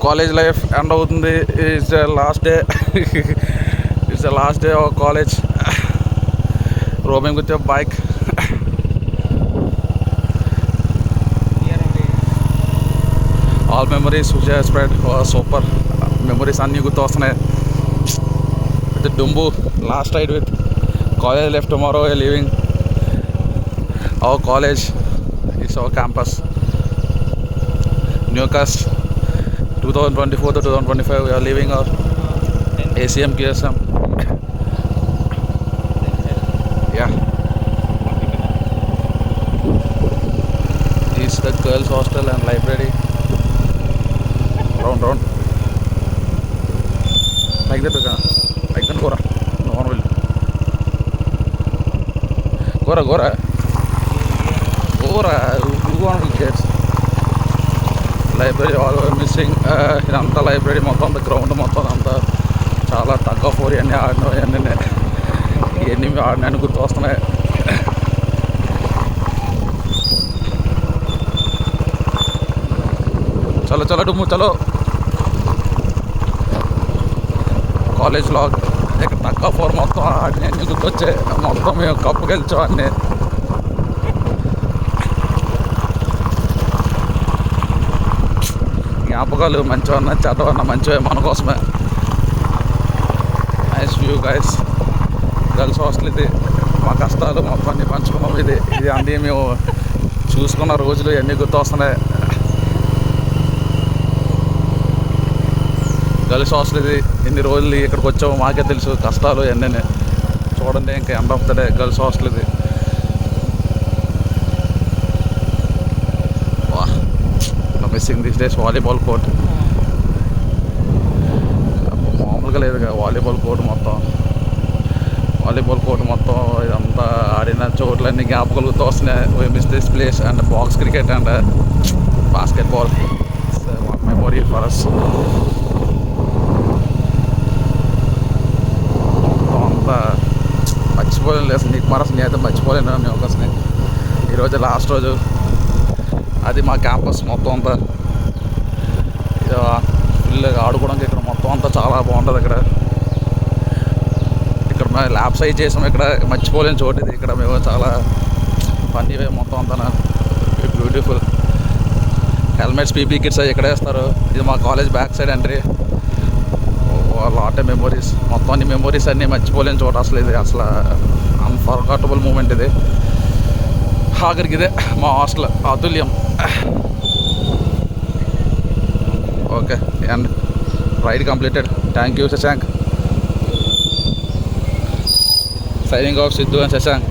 College life end అవుతుంది. Is the last day it's the last day of college. Roaming with your bike. All memories which I spread super memories అన్నీ గుర్తు వస్తున్నాయి. With డుంబు last ride with college life. Tomorrow leaving our college. It's our campus newcast 2024 to 2025. We are leaving our ACM KSM. Yeah, this is the girls hostel and library. Round like that Gora. No one will Gora who one will get library all missing. ఇదంతా library మొత్తం అంతా ground మొత్తం అంతా చాలా తక్కువ four అన్నీ ఆడినాయి. ఇవన్నీ ఆడినాయని గుర్తు వస్తున్నాయి. చలో డుమ్ము చలో. కాలేజ్ లాగ్ ఇక్కడ తక్కువ ఫోర్ మొత్తం ఆడినాయని గుర్తొచ్చాయి. మొత్తం మేము కప్పు గెలిచాం అన్నీ. జ్ఞాపకాలు మంచివన్నా చెడ్డవన్నా మంచివే మన కోసమే. Nice view guys. Girls hostel ఇది. మా కష్టాలు మొత్తం అన్నీ పంచుకున్నాం. ఇది అన్నీ మేము చూసుకున్న రోజులు ఇవన్నీ గుర్తు వస్తున్నాయి. గర్ల్స్ హాస్టల్ ఇది. ఎన్ని రోజులు ఇక్కడికి వచ్చామో మాకే తెలుసు కష్టాలు ఇవన్నీ. చూడండి ఇంకా end of the day girls hostel ఇది. Missing this days volleyball court. మామూలుగా లేదుగా వాలీబాల్ కోర్ట్ మొత్తం ఇదంతా ఆడిన చోట్లన్నీ జ్ఞాపకాలతో వస్తున్నాయి. We miss this place and box cricket and basketball. One memory for us. మొత్తం అంతా మర్చిపోలేను లేదు. నీకు మనసు నేనైతే మర్చిపోలేను. నేను ఒకసారి ఈరోజు లాస్ట్ రోజు. అది మా క్యాంపస్ మొత్తం అంతా ఫుల్గా ఆడుకోవడానికి. ఇక్కడ మొత్తం అంతా చాలా బాగుంటుంది. ఇక్కడ మేము ల్యాబ్స్ అయి చేసాము. ఇక్కడ మర్చిపోలేని చోటు ఇది. ఇక్కడ మేము చాలా ఫన్నీ వే మొత్తం అంతా బ్యూటిఫుల్. హెల్మెట్స్ పీపీ కిట్స్ అవి ఇక్కడ వేస్తారు. ఇది మా college back side entry. Lot of memories. మొత్తం అన్ని మెమొరీస్ అన్నీ మర్చిపోలేని చోటు అసలు. ఇది అసలు అన్ఫర్గటబుల్ మూమెంట్ ఇది. ఆఖరికి ఇదే మా hostel Atulyam. Okay and ride completed. Thank you Shashank. Signing off Siddhu and Shashank.